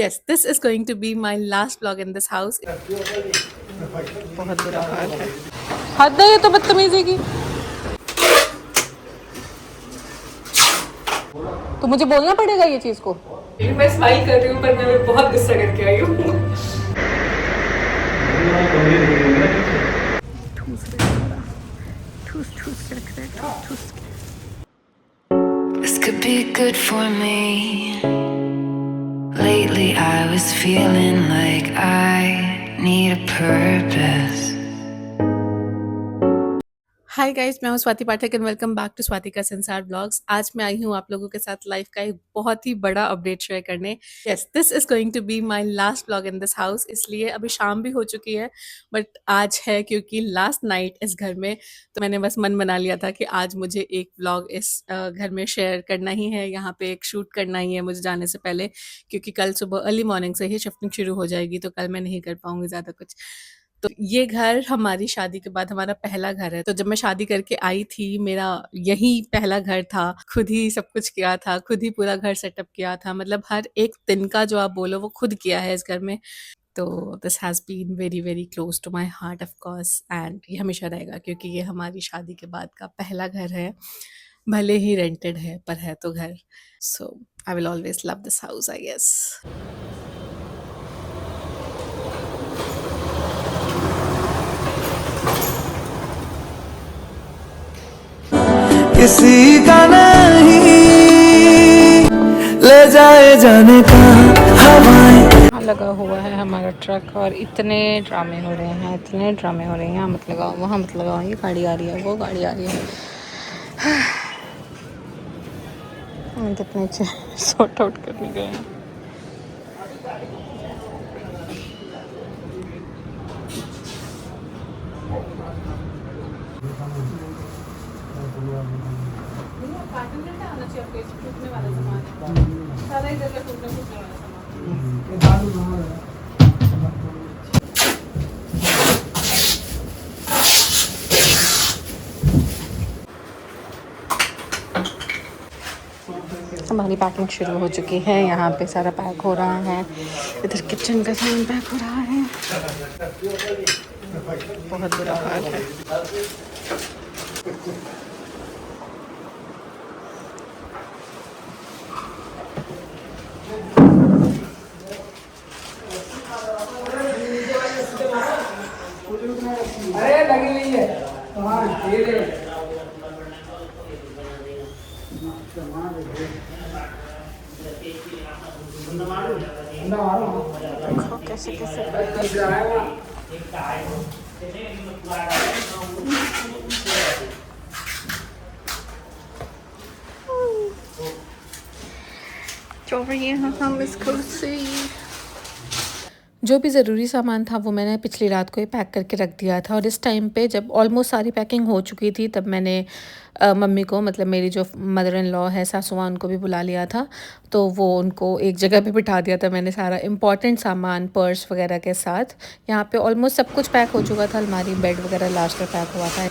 Yes, this is going to be my last vlog in this house. बहुत बुरा हाल है। हद है ये तो बदतमीजी की। तो मुझे बोलना पड़ेगा ये चीज को। मैं स्माइल कर रही हूँ पर मैं बहुत गुस्सा करके आई हूँ। This could be good for me. Lately I was feeling like I need a purpose. Hi guys, मैं हूँ Swati Pathak and welcome back to Swati का संसार ब्लॉग्स। आज मैं आई हूँ आप लोगों के साथ लाइफ का एक बहुत ही बड़ा अपडेट शेयर करने। Yes, this is going to be my last vlog in this house. इसलिए अभी शाम भी हो चुकी है बट आज है क्योंकि लास्ट नाइट इस घर में, तो मैंने बस मन बना लिया था कि आज मुझे एक व्लॉग इस घर में शेयर करना ही है। यहाँ पे एक शूट करना ही है मुझे जाने से पहले, क्योंकि कल सुबह अर्ली मॉर्निंग से ही शिफ्टिंग शुरू हो जाएगी, तो कल मैं नहीं कर पाऊंगी ज़्यादा कुछ। तो ये घर हमारी शादी के बाद हमारा पहला घर है। तो जब मैं शादी करके आई थी, मेरा यही पहला घर था। खुद ही सब कुछ किया था, खुद ही पूरा घर सेटअप किया था, मतलब हर एक दिन का जो आप बोलो वो खुद किया है इस घर में। तो this has been very very close to my heart of course, and ये हमेशा रहेगा क्योंकि ये हमारी शादी के बाद का पहला घर है। भले ही रेंटेड है पर है तो घर। So I will always love this house, I guess. किसी का नहीं ले जाए जाने का हवाएं। लगा हुआ है हमारा ट्रक और इतने ड्रामे हो रहे हैं, इतने ड्रामे हो रहे हैं। यहाँ मत लगाओ, वहाँ मत लगाओ, ये गाड़ी आ रही है, वो गाड़ी आ रही है। हम कितने अच्छे सॉर्ट आउट करने गए हैं। हमारी पैकिंग शुरू हो चुकी है। यहाँ पे सारा पैक हो रहा है। इधर किचन का सामान पैक हो रहा है। बहुत बुरा हाल है। अरे लगी नहीं है कैसे कैसे जो भी ज़रूरी सामान था वो मैंने पिछली रात को ही पैक करके रख दिया था। और इस टाइम पे जब ऑलमोस्ट सारी पैकिंग हो चुकी थी तब मैंने मम्मी को, मतलब मेरी जो मदर इन लॉ है, सासू माँ, उनको भी बुला लिया था। तो वो उनको एक जगह पे बिठा दिया था मैंने, सारा इम्पॉर्टेंट सामान पर्स वगैरह के साथ। यहाँ पे ऑलमोस्ट सब कुछ पैक हो चुका था, अलमारी बेड वगैरह लास्ट में पैक हुआ था।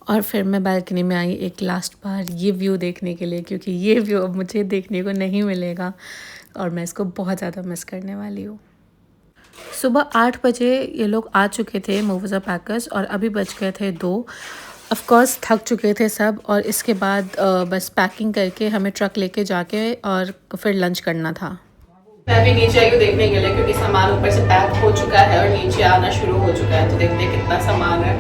और फिर मैं बालकनी में आई एक लास्ट बार ये व्यू देखने के लिए, क्योंकि ये व्यू अब मुझे देखने को नहीं मिलेगा और मैं इसको बहुत ज़्यादा मिस करने वाली हूँ। सुबह 8 बजे ये लोग आ चुके थे, मूवर्स और पैकर्स, और अभी बज गए थे 2। ऑफ कोर्स थक चुके थे सब, और इसके बाद बस पैकिंग करके हमें ट्रक लेके जाके और फिर लंच करना था। मैं भी नीचे आई हूँ देखने के लिए क्योंकि सामान ऊपर से पैक हो चुका है और नीचे आना शुरू हो चुका है। तो देखते हैं कितना सामान है।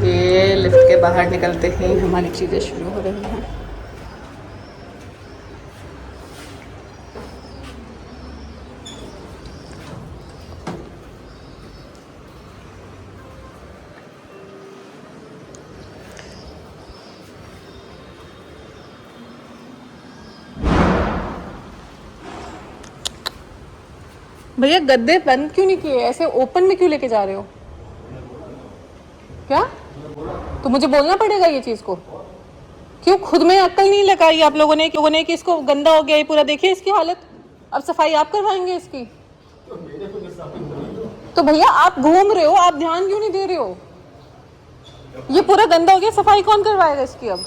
ये लिफ्ट के बाहर निकलते ही हमारी चीज़ें शुरू हो रही हैं। भैया गद्दे बंद क्यों नहीं किए? ऐसे ओपन में क्यों लेके जा रहे हो? क्या? तो मुझे बोलना पड़ेगा ये चीज को। क्यों खुद में अक्ल नहीं लगाई आप लोगों ने कि इसको गंदा हो गया, ये पूरा देखिए इसकी हालत। अब सफाई आप करवाएंगे इसकी? तो भैया आप घूम रहे हो, आप ध्यान क्यों नहीं दे रहे हो? ये पूरा गंदा हो गया, सफाई कौन करवाएगा इसकी अब?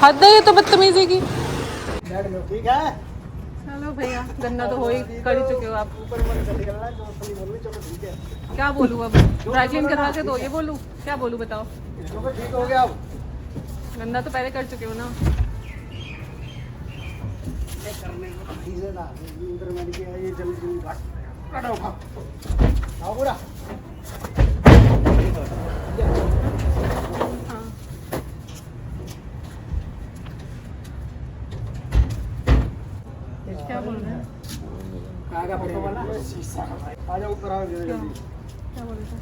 हद है ये तो बदतमीजी की। ठीक है। चलो भैया, गंदा तो हो ही कर ही चुके हो आप। क्या बोलूँ अब, ड्राई क्लीन करवा के दो, ये बोलूँ क्या बोलूँ बताओ। ठीक हो गया अब। गंदा तो पहले कर चुके हो ना। उधर मैंने किया ये जल्दी काटो खाओ पूरा। हाँ क्या बोल रहे हैं, आ जाओ ऊपर आओ जल्दी। क्या बोल रहे थे?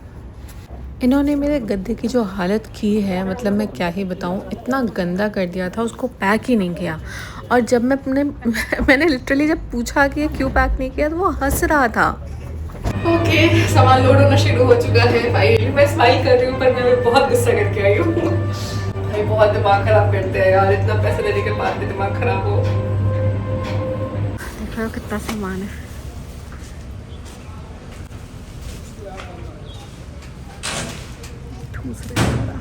इन्होंने मेरे गद्दे की जो हालत की है, मतलब मैं क्या ही बताऊँ, इतना गंदा कर दिया था, उसको पैक ही नहीं किया। और जब मैंने लिटरली जब पूछा कि ये क्यों पैक नहीं किया, तो वो हंस रहा था। ओके, सामान लोड होना शुरू हो चुका है। फाइनली मैं स्माइल कर रही हूँ, पर मैं बहुत गुस्सा करके आई हूँ। भाई बहुत दिमाग खराब करते हैं यार, इतना पैसे देने के बाद भी दिमाग खराब हो। देख रहे हो कितना सामान है। ठूस रहे हैं,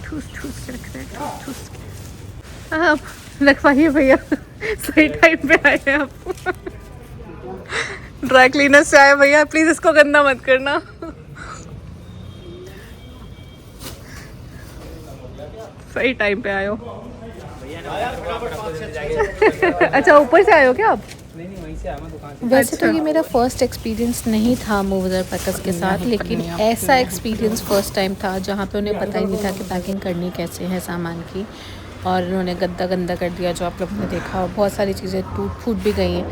ठूस ठूस के रख रहे हैं, ठूस के। आप रखवाइए भैया, सही टाइम पे आए हैं आप। ड्राई क्लीनर से आए भैया, प्लीज इसको गंदा मत करना। सही टाइम पे आए हो। अच्छा, ऊपर से आए हो क्या आप? वैसे तो ये मेरा फर्स्ट एक्सपीरियंस नहीं था मूव पैकर्स के साथ, लेकिन ऐसा एक्सपीरियंस फर्स्ट टाइम था जहाँ पे उन्हें पता ही नहीं था कि पैकिंग करनी कैसे है सामान की। और उन्होंने गंदा गंदा कर दिया, जो आप लोगों ने देखा। और बहुत सारी चीज़ें टूट फूट भी गई हैं।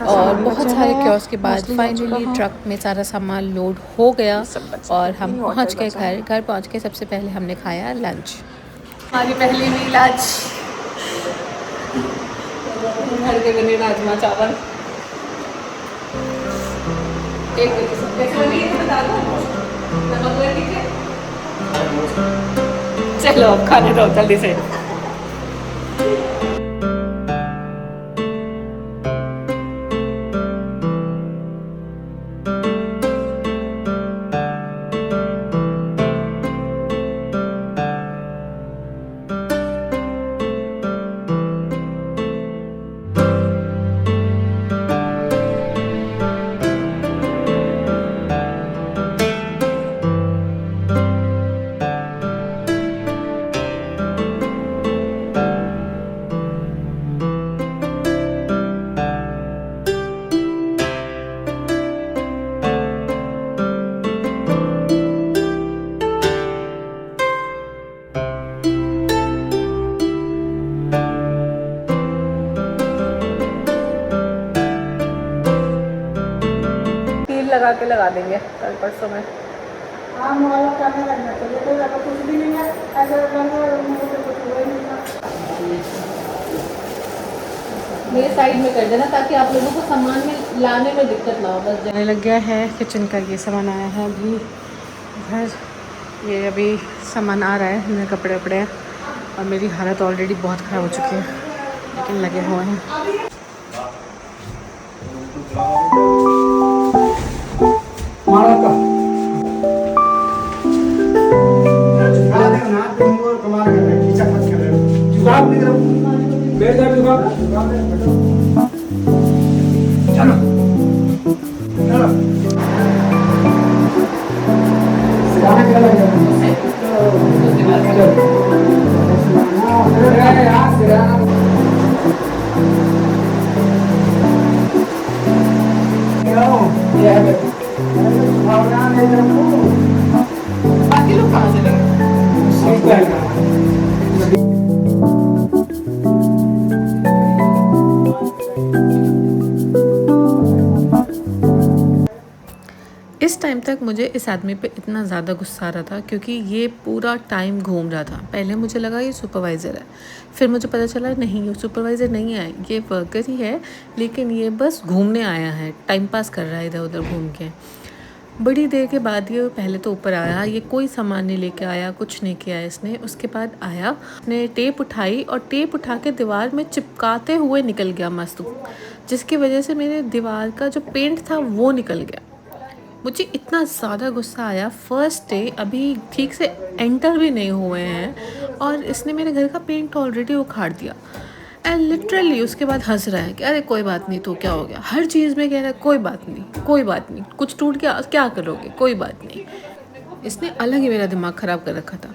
और बहुत सारे क्योर्स के बाद फाइनली ट्रक में सारा सामान लोड हो गया और हम पहुँच गए घर। घर पहुँच के सबसे पहले हमने खाया लंच। हमारी पहली मील आज घर के बने राजमा चावल। एक बजे से कैसे बनी है बता दो, नमक वगैरह ठीक है? चलो अब खाने दो जल्दी से। लगा के लगा देंगे कल परसों में। मेरे साइड में कर देना ताकि आप लोगों को सामान में लाने में दिक्कत ना हो। बस जाने लग गया है किचन का, ये सामान आया है अभी घर। ये अभी सामान आ रहा है, मेरे कपड़े वपड़े हैं। और मेरी हालत ऑलरेडी बहुत ख़राब हो चुकी है, लेकिन लगे हुए हैं। बाकी लोग कहाँ चले गए? इस टाइम तक मुझे इस आदमी पे इतना ज़्यादा गुस्सा आ रहा था क्योंकि ये पूरा टाइम घूम रहा था। पहले मुझे लगा ये सुपरवाइज़र है, फिर मुझे पता चला नहीं, ये सुपरवाइज़र नहीं है, ये वर्कर ही है, लेकिन ये बस घूमने आया है, टाइम पास कर रहा है इधर उधर घूम के। बड़ी देर के बाद ये पहले तो ऊपर आया, ये कोई सामान नहीं लेके आया, कुछ नहीं किया इसने। उसके बाद आया, उसने टेप उठाई और टेप उठा के दीवार में चिपकाते हुए निकल गया मस्त, जिसकी वजह से मेरे दीवार का जो पेंट था वो निकल गया। मुझे इतना ज़्यादा गुस्सा आया। फर्स्ट डे, अभी ठीक से एंटर भी नहीं हुए हैं और इसने मेरे घर का पेंट ऑलरेडी उखाड़ दिया। एंड लिटरली उसके बाद हंस रहा है कि अरे कोई बात नहीं, तो क्या हो गया। हर चीज़ में कह रहा है कोई बात नहीं, कोई बात नहीं, कुछ टूट गया क्या करोगे, कोई बात नहीं। इसने अलग ही मेरा दिमाग ख़राब कर रखा था।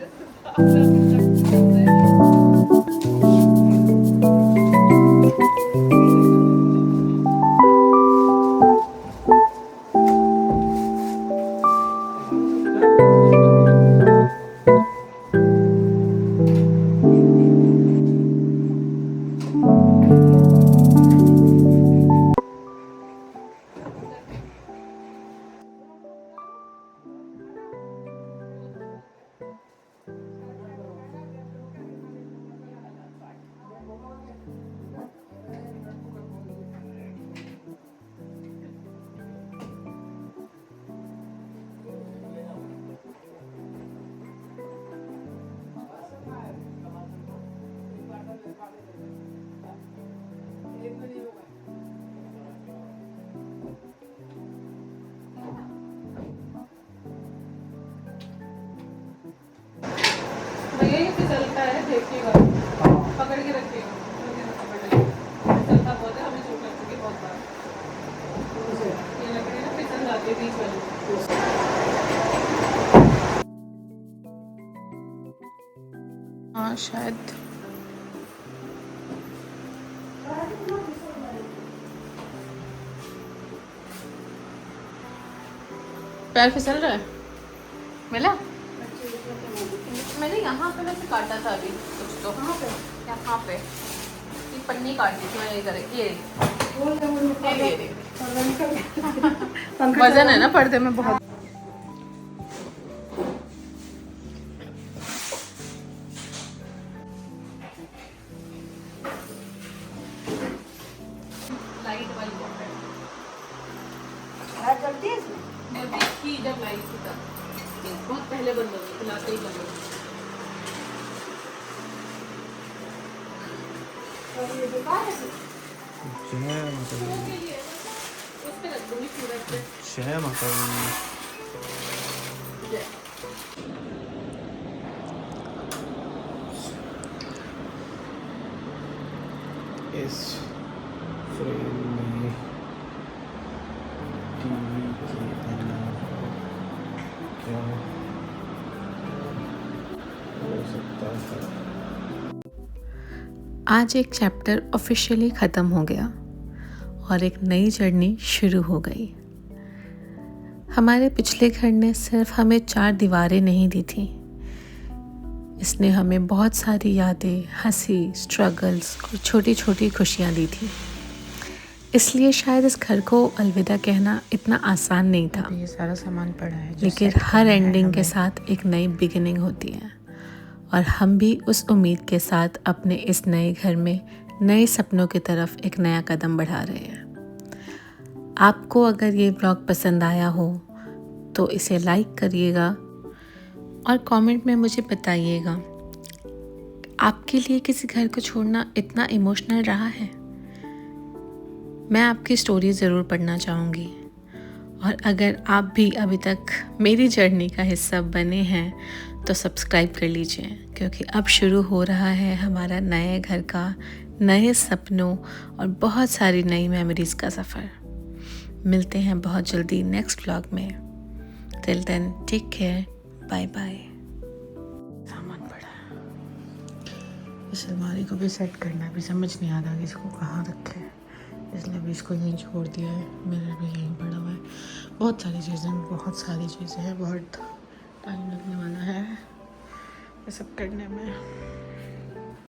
भैया ये फिसलता है, देखिएगा, पकड़ के रखिएगा, फिसलता बहुत है, हमें चोट लग चुकी है बहुत बार। ये लकड़ी ना फिसल जाती है बीच वाली। हाँ शायद पैर फिसल रहा है। मिला? मैंने यहाँ पे वैसे काटा था अभी कुछ, तो यहाँ पे ये पन्नी काटी थी मैंने इधर। ये वजन है ना पर्दे में बहुत। लाइट वाली जल्दी है मैं देखी जब लाइट थी तब, बहुत पहले बंद हो गई, खिलाते ही बंद हो गई। उस पे रख दूंगी सूरज पे। जय माता दी। इस फ्रेम में टीवी के अलावा क्या हो सकता है। आज एक चैप्टर ऑफिशियली ख़त्म हो गया और एक नई जर्नी शुरू हो गई। हमारे पिछले घर ने सिर्फ हमें 4 दीवारें नहीं दी थी, इसने हमें बहुत सारी यादें, हंसी, स्ट्रगल्स और छोटी छोटी खुशियाँ दी थी। इसलिए शायद इस घर को अलविदा कहना इतना आसान नहीं था। ये सारा सामान पड़ा है, लेकिन हर एंडिंग के साथ एक नई बिगिनिंग होती है और हम भी उस उम्मीद के साथ अपने इस नए घर में नए सपनों की तरफ एक नया कदम बढ़ा रहे हैं। आपको अगर ये ब्लॉग पसंद आया हो तो इसे लाइक करिएगा और कमेंट में मुझे बताइएगा, आपके लिए किसी घर को छोड़ना इतना इमोशनल रहा है? मैं आपकी स्टोरी ज़रूर पढ़ना चाहूँगी। और अगर आप भी अभी तक मेरी जर्नी का हिस्सा बने हैं तो सब्सक्राइब कर लीजिए, क्योंकि अब शुरू हो रहा है हमारा नए घर का, नए सपनों और बहुत सारी नई मेमोरीज़ का सफ़र। मिलते हैं बहुत जल्दी नेक्स्ट व्लॉग में। Till then take care, bye bye. सामान पड़ा है, इस अलमारी को भी सेट करना भी समझ नहीं आ रहा कि इसको कहाँ रखे, इसलिए भी इसको यहीं छोड़ दिया है। मिरर भी यहीं पड़ा हुआ है। बहुत सारी चीज़ें हैं, बहुत टाइम लगने वाला है ये सब करने में।